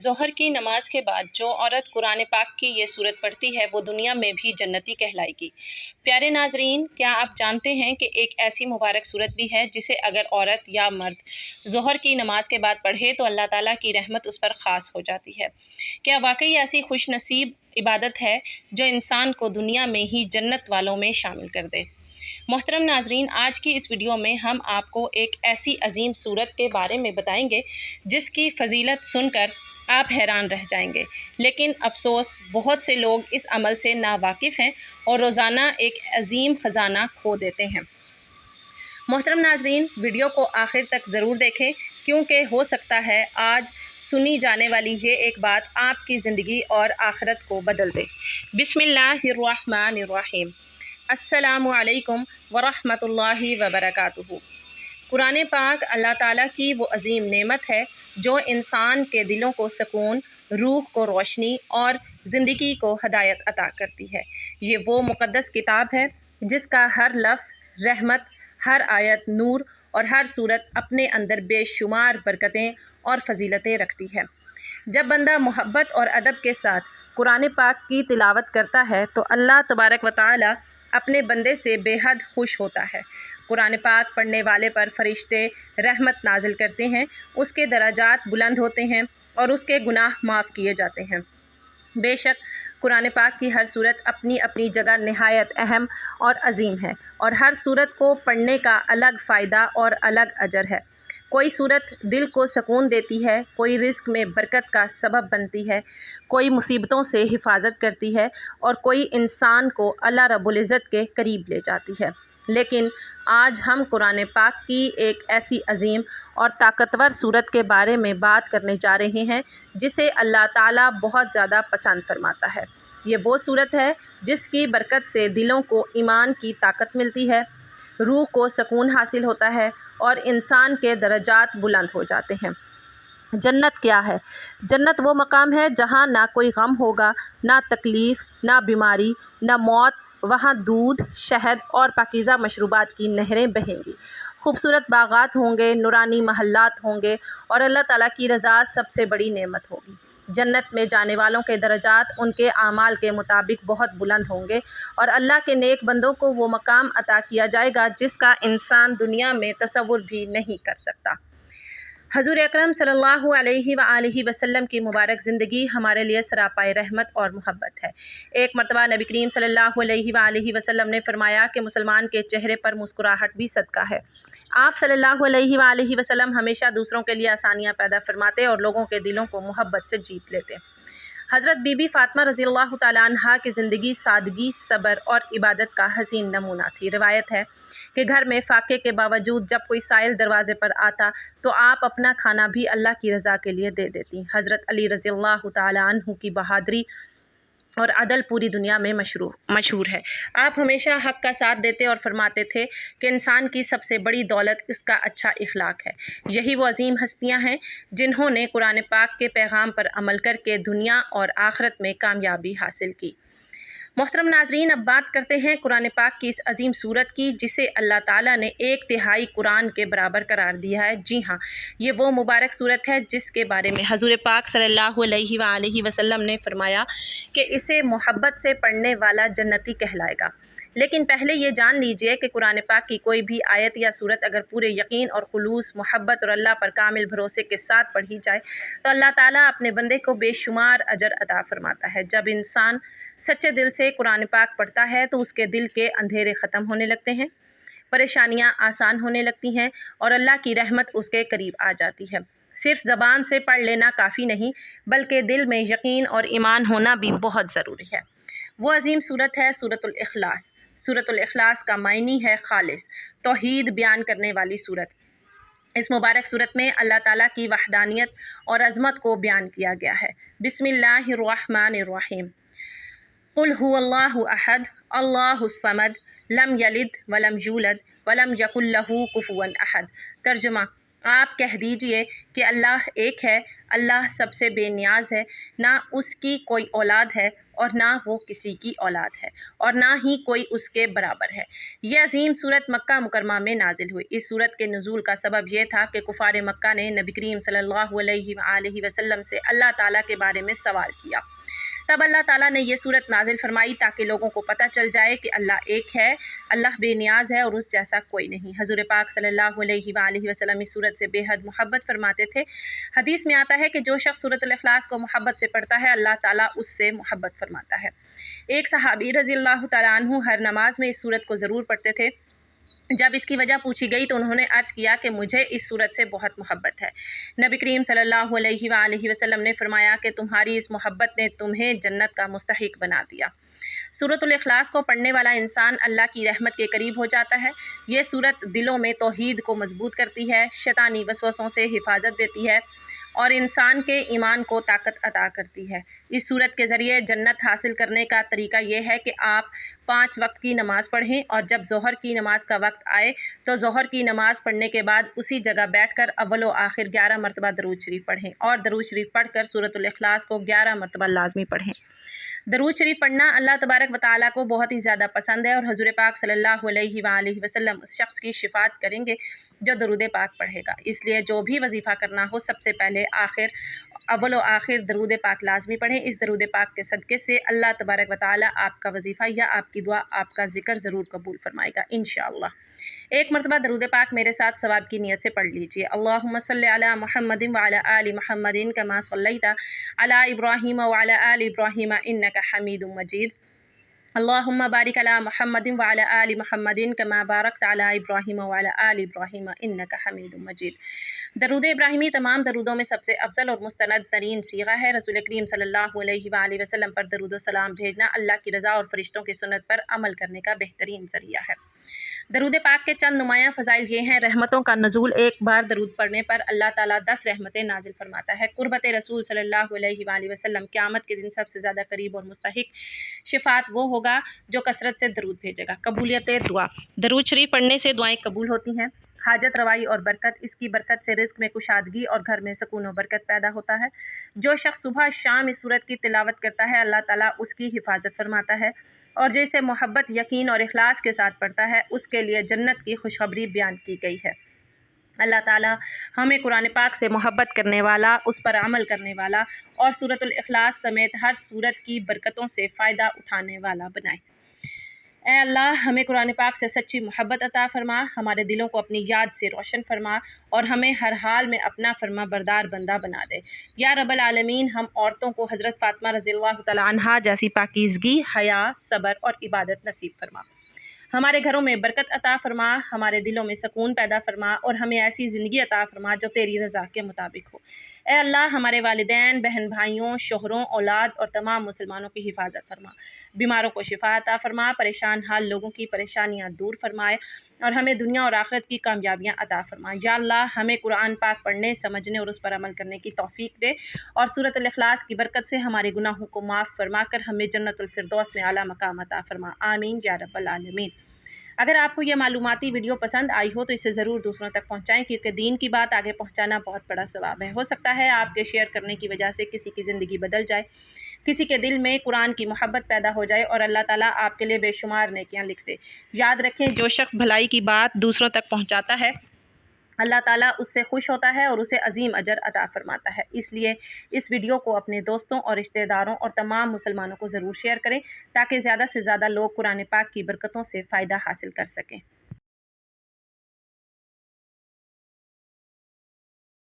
ظہر کی نماز کے بعد جو عورت قرآن پاک کی یہ سورت پڑھتی ہے وہ دنیا میں بھی جنتی کہلائے گی۔ پیارے ناظرین، کیا آپ جانتے ہیں کہ ایک ایسی مبارک سورت بھی ہے جسے اگر عورت یا مرد ظہر کی نماز کے بعد پڑھے تو اللہ تعالیٰ کی رحمت اس پر خاص ہو جاتی ہے؟ کیا واقعی ایسی خوش نصیب عبادت ہے جو انسان کو دنیا میں ہی جنت والوں میں شامل کر دے؟ محترم ناظرین، آج کی اس ویڈیو میں ہم آپ کو ایک ایسی عظیم سورت کے بارے میں بتائیں گے جس کی فضیلت سن کر آپ حیران رہ جائیں گے، لیکن افسوس بہت سے لوگ اس عمل سے ناواقف ہیں اور روزانہ ایک عظیم خزانہ کھو دیتے ہیں۔ محترم ناظرین، ویڈیو کو آخر تک ضرور دیکھیں کیونکہ ہو سکتا ہے آج سنی جانے والی یہ ایک بات آپ کی زندگی اور آخرت کو بدل دے۔ بسم اللہ الرحمن الرحیم۔ السلام علیکم ورحمۃ اللہ وبرکاتہ۔ قرآن پاک اللہ تعالیٰ کی وہ عظیم نعمت ہے جو انسان کے دلوں کو سکون، روح کو روشنی اور زندگی کو ہدایت عطا کرتی ہے۔ یہ وہ مقدس کتاب ہے جس کا ہر لفظ رحمت، ہر آیت نور اور ہر صورت اپنے اندر بے شمار برکتیں اور فضیلتیں رکھتی ہے۔ جب بندہ محبت اور ادب کے ساتھ قرآن پاک کی تلاوت کرتا ہے تو اللہ تبارک و تعالی اپنے بندے سے بے حد خوش ہوتا ہے۔ قرآن پاک پڑھنے والے پر فرشتے رحمت نازل کرتے ہیں، اس کے درجات بلند ہوتے ہیں اور اس کے گناہ معاف کیے جاتے ہیں۔ بے شک قرآن پاک کی ہر صورت اپنی اپنی جگہ نہایت اہم اور عظیم ہے اور ہر صورت کو پڑھنے کا الگ فائدہ اور الگ اجر ہے۔ کوئی صورت دل کو سکون دیتی ہے، کوئی رزق میں برکت کا سبب بنتی ہے، کوئی مصیبتوں سے حفاظت کرتی ہے اور کوئی انسان کو اللہ رب العزت کے قریب لے جاتی ہے۔ لیکن آج ہم قرآن پاک کی ایک ایسی عظیم اور طاقتور صورت کے بارے میں بات کرنے جا رہے ہیں جسے اللہ تعالیٰ بہت زیادہ پسند فرماتا ہے۔ یہ وہ صورت ہے جس کی برکت سے دلوں کو ایمان کی طاقت ملتی ہے، روح کو سکون حاصل ہوتا ہے اور انسان کے درجات بلند ہو جاتے ہیں۔ جنت کیا ہے؟ جنت وہ مقام ہے جہاں نہ کوئی غم ہوگا، نہ تکلیف، نہ بیماری، نہ موت۔ وہاں دودھ، شہد اور پاکیزہ مشروبات کی نہریں بہیں گی، خوبصورت باغات ہوں گے، نورانی محلات ہوں گے اور اللہ تعالیٰ کی رضا سب سے بڑی نعمت ہوگی۔ جنت میں جانے والوں کے درجات ان کے اعمال کے مطابق بہت بلند ہوں گے اور اللہ کے نیک بندوں کو وہ مقام عطا کیا جائے گا جس کا انسان دنیا میں تصور بھی نہیں کر سکتا۔ حضور اکرم صلی اللہ علیہ وآلہ وسلم کی مبارک زندگی ہمارے لیے سراپائے رحمت اور محبت ہے۔ ایک مرتبہ نبی کریم صلی اللہ علیہ وآلہ وسلم نے فرمایا کہ مسلمان کے چہرے پر مسکراہٹ بھی صدقہ ہے۔ آپ صلی اللہ علیہ وآلہ وسلم ہمیشہ دوسروں کے لیے آسانیاں پیدا فرماتے اور لوگوں کے دلوں کو محبت سے جیت لیتے۔ حضرت بی بی فاطمہ رضی اللہ تعالیٰ عنہا کی زندگی سادگی، صبر اور عبادت کا حسین نمونہ تھی۔ روایت ہے کہ گھر میں فاقے کے باوجود جب کوئی سائل دروازے پر آتا تو آپ اپنا کھانا بھی اللہ کی رضا کے لیے دے دیتی۔ حضرت علی رضی اللہ تعالیٰ عنہ کی بہادری اور عدل پوری دنیا میں مشہور ہے۔ آپ ہمیشہ حق کا ساتھ دیتے اور فرماتے تھے کہ انسان کی سب سے بڑی دولت اس کا اچھا اخلاق ہے۔ یہی وہ عظیم ہستیاں ہیں جنہوں نے قرآن پاک کے پیغام پر عمل کر کے دنیا اور آخرت میں کامیابی حاصل کی۔ محترم ناظرین، اب بات کرتے ہیں قرآن پاک کی اس عظیم سورت کی جسے اللہ تعالیٰ نے 1/3 قرآن کے برابر قرار دیا ہے۔ جی ہاں، یہ وہ مبارک سورت ہے جس کے بارے میں حضور پاک صلی اللہ علیہ وآلہ وسلم نے فرمایا کہ اسے محبت سے پڑھنے والا جنتی کہلائے گا۔ لیکن پہلے یہ جان لیجئے کہ قرآن پاک کی کوئی بھی آیت یا سورت اگر پورے یقین اور خلوص، محبت اور اللہ پر کامل بھروسے کے ساتھ پڑھی جائے تو اللہ تعالیٰ اپنے بندے کو بے شمار اجر عطا فرماتا ہے۔ جب انسان سچے دل سے قرآن پاک پڑھتا ہے تو اس کے دل کے اندھیرے ختم ہونے لگتے ہیں، پریشانیاں آسان ہونے لگتی ہیں اور اللہ کی رحمت اس کے قریب آ جاتی ہے۔ صرف زبان سے پڑھ لینا کافی نہیں بلکہ دل میں یقین اور ایمان ہونا بھی بہت ضروری ہے۔ وہ عظیم سورت ہے سورۃ الاخلاص۔ سورۃ الاخلاص کا معنی ہے خالص، توحید بیان کرنے والی سورت۔ اس مبارک صورت میں اللہ تعالیٰ کی وحدانیت اور عظمت کو بیان کیا گیا ہے۔ بسم اللہ الرحمن الرحیم۔ قل هو اللہ احد اللہ الصمد لم یلد ولم یولد ولم یکن لہ کفوا احد۔ ترجمہ: آپ کہہ دیجئے کہ اللہ ایک ہے، اللہ سب سے بے نیاز ہے، نہ اس کی کوئی اولاد ہے اور نہ وہ کسی کی اولاد ہے اور نہ ہی کوئی اس کے برابر ہے۔ یہ عظیم سورت مکہ مکرمہ میں نازل ہوئی۔ اس سورت کے نزول کا سبب یہ تھا کہ کفار مکہ نے نبی کریم صلی اللہ علیہ وآلہ وسلم سے اللہ تعالیٰ کے بارے میں سوال کیا۔ تب اللہ تعالیٰ نے یہ سورت نازل فرمائی تاکہ لوگوں کو پتہ چل جائے کہ اللہ ایک ہے، اللہ بے نیاز ہے اور اس جیسا کوئی نہیں۔ حضور پاک صلی اللہ علیہ وآلہ وسلم اس سورت سے بے حد محبت فرماتے تھے۔ حدیث میں آتا ہے کہ جو شخص سورۃ الاخلاص کو محبت سے پڑھتا ہے، اللہ تعالیٰ اس سے محبت فرماتا ہے۔ ایک صحابی رضی اللہ تعالیٰ عنہ ہر نماز میں اس سورت کو ضرور پڑھتے تھے۔ جب اس کی وجہ پوچھی گئی تو انہوں نے عرض کیا کہ مجھے اس سورت سے بہت محبت ہے۔ نبی کریم صلی اللہ علیہ وآلہ وسلم نے فرمایا کہ تمہاری اس محبت نے تمہیں جنت کا مستحق بنا دیا۔ سورۃ الاخلاص کو پڑھنے والا انسان اللہ کی رحمت کے قریب ہو جاتا ہے۔ یہ سورت دلوں میں توحید کو مضبوط کرتی ہے، شیطانی وسوسوں سے حفاظت دیتی ہے اور انسان کے ایمان کو طاقت عطا کرتی ہے۔ اس سورت کے ذریعے جنت حاصل کرنے کا طریقہ یہ ہے کہ آپ 5 وقت کی نماز پڑھیں اور جب ظہر کی نماز کا وقت آئے تو ظہر کی نماز پڑھنے کے بعد اسی جگہ بیٹھ کر اول و آخر 11 مرتبہ درود شریف پڑھیں اور درود شریف پڑھ کر سورۃ الاخلاص کو 11 مرتبہ لازمی پڑھیں۔ درود شریف پڑھنا اللہ تبارک و تعالیٰ کو بہت ہی زیادہ پسند ہے اور حضور پاک صلی اللہ علیہ وآلہ وسلم اس شخص کی شفاعت کریں گے جو درود پاک پڑھے گا۔ اس لیے جو بھی وظیفہ کرنا ہو سب سے پہلے اول و آخر درود پاک لازمی پڑھیں۔ اس درود پاک کے صدقے سے اللہ تبارک و تعالیٰ آپ کا وظیفہ یا آپ کی دعا، آپ کا ذکر ضرور قبول فرمائے گا انشاءاللہ۔ ایک مرتبہ درود پاک میرے ساتھ ثواب کی نیت سے پڑھ لیجئے۔ اللہم صلی علی محمد وعلی آل محمد کما صلیت علی ابراہیم وعلی آل ابراہیم انک حمید مجید۔ اللہم بارک علی محمد وعلی آل محمد کما بارکت علی ابراہیم وعلی آل ابراہیم انک حمید مجید۔ درود ابراہیمی تمام درودوں میں سب سے افضل اور مستند ترین صیغہ ہے۔ رسول کریم صلی اللہ علیہ وآلہ وسلم پر درود و سلام بھیجنا اللہ کی رضا اور فرشتوں کی سنت پر عمل کرنے کا بہترین ذریعہ ہے۔ درود پاک کے چند نمایاں فضائل یہ ہیں: رحمتوں کا نزول، ایک بار درود پڑھنے پر اللہ تعالیٰ 10 رحمتیں نازل فرماتا ہے۔ قربت رسول صلی اللہ علیہ وآلہ وسلم، قیامت کے دن سب سے زیادہ قریب اور مستحق شفاعت وہ ہوگا جو کثرت سے درود بھیجے گا۔ قبولیت دعا، درود شریف پڑھنے سے دعائیں قبول ہوتی ہیں۔ حاجت روائی اور برکت، اس کی برکت سے رزق میں کشادگی اور گھر میں سکون و برکت پیدا ہوتا ہے۔ جو شخص صبح شام اس سورت کی تلاوت کرتا ہے اللہ تعالیٰ اس کی حفاظت فرماتا ہے اور جسے محبت، یقین اور اخلاص کے ساتھ پڑھتا ہے اس کے لیے جنت کی خوشخبری بیان کی گئی ہے۔ اللہ تعالیٰ ہمیں قرآن پاک سے محبت کرنے والا، اس پر عمل کرنے والا اور سورۃ الاخلاص سمیت ہر سورت کی برکتوں سے فائدہ اٹھانے والا بنائے۔ اے اللہ، ہمیں قرآن پاک سے سچی محبت عطا فرما، ہمارے دلوں کو اپنی یاد سے روشن فرما اور ہمیں ہر حال میں اپنا فرما بردار بندہ بنا دے۔ یا رب العالمین، ہم عورتوں کو حضرت فاطمہ رضی اللہ تعالیٰ عنہا جیسی پاکیزگی، حیا، صبر اور عبادت نصیب فرما۔ ہمارے گھروں میں برکت عطا فرما، ہمارے دلوں میں سکون پیدا فرما اور ہمیں ایسی زندگی عطا فرما جو تیری رضا کے مطابق ہو۔ اے اللہ، ہمارے والدین، بہن بھائیوں، شوہروں، اولاد اور تمام مسلمانوں کی حفاظت فرما۔ بیماروں کو شفا عطا فرما، پریشان حال لوگوں کی پریشانیاں دور فرمائے اور ہمیں دنیا اور آخرت کی کامیابیاں عطا فرما۔ یا اللہ، ہمیں قرآن پاک پڑھنے، سمجھنے اور اس پر عمل کرنے کی توفیق دے اور سورۃ الاخلاص کی برکت سے ہمارے گناہوں کو معاف فرما کر ہمیں جنت الفردوس میں اعلیٰ مقام عطا فرما۔ آمین یا رب العالمین۔ اگر آپ کو یہ معلوماتی ویڈیو پسند آئی ہو تو اسے ضرور دوسروں تک پہنچائیں، کیونکہ دین کی بات آگے پہنچانا بہت بڑا ثواب ہے۔ ہو سکتا ہے آپ کے شیئر کرنے کی وجہ سے کسی کی زندگی بدل جائے، کسی کے دل میں قرآن کی محبت پیدا ہو جائے اور اللہ تعالیٰ آپ کے لیے بے شمار نیکیاں لکھ دے۔ یاد رکھیں، جو شخص بھلائی کی بات دوسروں تک پہنچاتا ہے اللہ تعالیٰ اس سے خوش ہوتا ہے اور اسے عظیم اجر عطا فرماتا ہے۔ اس لیے اس ویڈیو کو اپنے دوستوں اور رشتہ داروں اور تمام مسلمانوں کو ضرور شیئر کریں تاکہ زیادہ سے زیادہ لوگ قرآن پاک کی برکتوں سے فائدہ حاصل کر سکیں۔